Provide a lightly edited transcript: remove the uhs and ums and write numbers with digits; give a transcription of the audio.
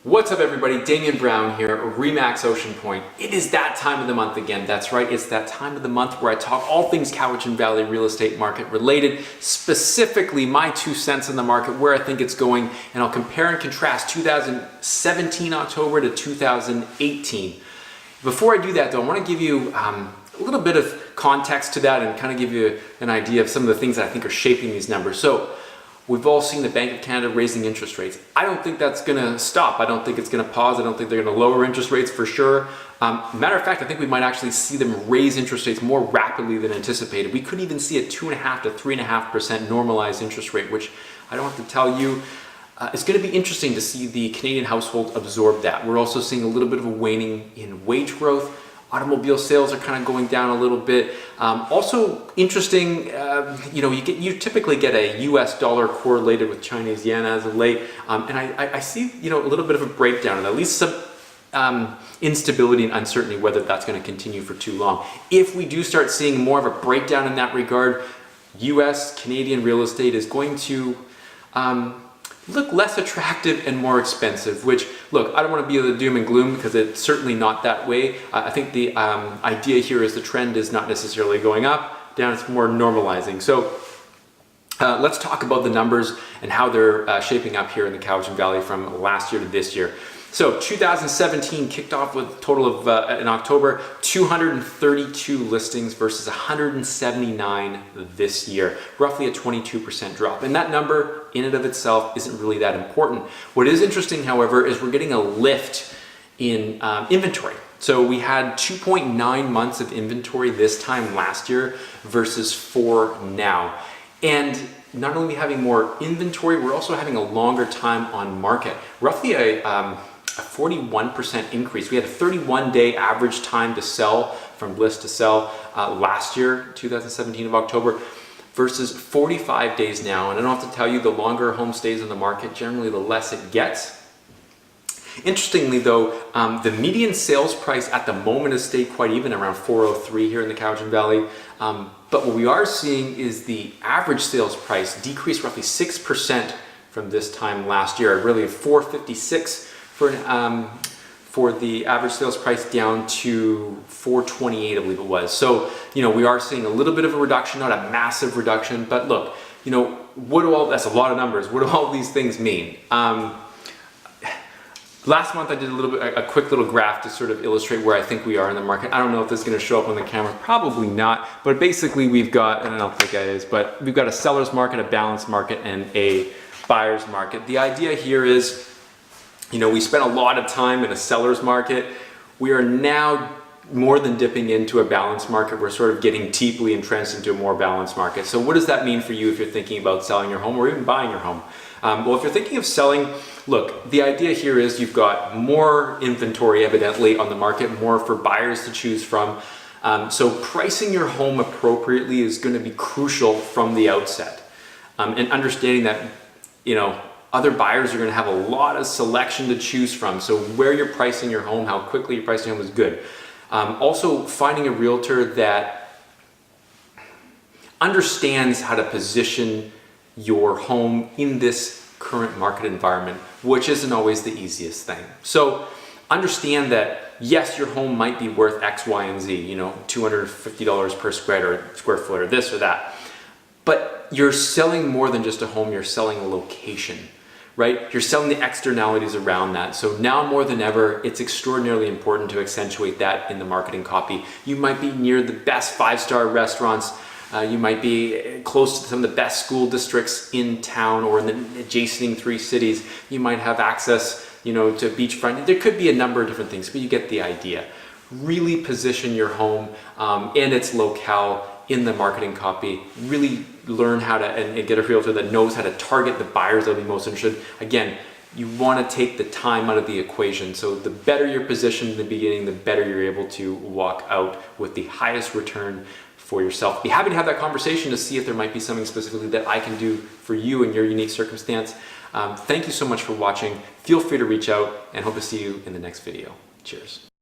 What's up everybody, Damian Brown here, Remax Ocean Point. It is that time of the month again. That's right, it's that time of the month where I talk all things Cowichan Valley real estate market related, specifically my 2 cents in the market, where I think it's going, and I'll compare and contrast 2017 October to 2018. Before I do that though, I want to give you a little bit of context to that and kind of give you an idea of some of the things that I think are shaping these numbers. So, we've all seen the Bank of Canada raising interest rates. I don't think that's going to stop. I don't think it's going to pause. I don't think they're going to lower interest rates for sure. Matter of fact, I think we might actually see them raise interest rates more rapidly than anticipated. We could even see a 2.5% to 3.5% normalized interest rate, which I don't have to tell you. It's going to be interesting to see the Canadian household absorb that. We're also seeing a little bit of a waning in wage growth. Automobile sales are kind of going down a little bit. Also interesting, you typically get a US dollar correlated with Chinese yen as of late. And I see, a little bit of a breakdown and at least some instability and uncertainty whether that's going to continue for too long. If we do start seeing more of a breakdown in that regard, US, Canadian real estate is going to look less attractive and more expensive, which, look, I don't want to be the doom and gloom because it's certainly not that way. I think the idea here is the trend is not necessarily going up, down, it's more normalizing. So let's talk about the numbers and how they're shaping up here in the Cowichan Valley from last year to this year. So 2017 kicked off with a total of, in October, 232 listings versus 179 this year, roughly a 22% drop. And that number in and of itself isn't really that important. What is interesting, however, is we're getting a lift in inventory. So we had 2.9 months of inventory this time last year versus 4 now. And not only having more inventory, we're also having a longer time on market, roughly a 41% increase. We had a 31-day average time to sell from list to sell last year, 2017 of October, versus 45 days now. And I don't have to tell you, the longer a home stays on the market, generally the less it gets. Interestingly though, the median sales price at the moment has stayed quite even, around 403 here in the Cowichan Valley. But what we are seeing is the average sales price decreased roughly 6% from this time last year, really 456 for the average sales price, down to 428, I believe it was. So, we are seeing a little bit of a reduction, not a massive reduction, but look, that's a lot of numbers. What do all these things mean? Last month I did a quick little graph to sort of illustrate where I think we are in the market. I don't know if this is going to show up on the camera, probably not, but basically we've got, and I don't think it is, but we've got a seller's market, a balanced market, and a buyer's market. The idea here is, we spent a lot of time in a seller's market. We are now more than dipping into a balanced market. We're sort of getting deeply entrenched into a more balanced market. So what does that mean for you if you're thinking about selling your home or even buying your home? Well, if you're thinking of selling, look, the idea here is you've got more inventory evidently on the market, more for buyers to choose from. So pricing your home appropriately is going to be crucial from the outset. And understanding that, other buyers are going to have a lot of selection to choose from. So where you're pricing your home, how quickly you're pricing your home is good. Also, finding a realtor that understands how to position your home in this current market environment, which isn't always the easiest thing. So understand that, yes, your home might be worth X, Y, and Z, $250 per square foot or this or that. But you're selling more than just a home, you're selling a location. Right? You're selling the externalities around that. So now more than ever, it's extraordinarily important to accentuate that in the marketing copy. You might be near the best 5-star restaurants. You might be close to some of the best school districts in town or in the adjacent 3 cities. You might have access, to beachfront. There could be a number of different things, but you get the idea. Really position your home and its locale in the marketing copy. Really learn how to and get a realtor that knows how to target the buyers that will be most interested. Again, you want to take the time out of the equation. So the better you're positioned in the beginning, the better you're able to walk out with the highest return for yourself. Be happy to have that conversation to see if there might be something specifically that I can do for you in your unique circumstance. Thank you so much for watching. Feel free to reach out and hope to see you in the next video. Cheers.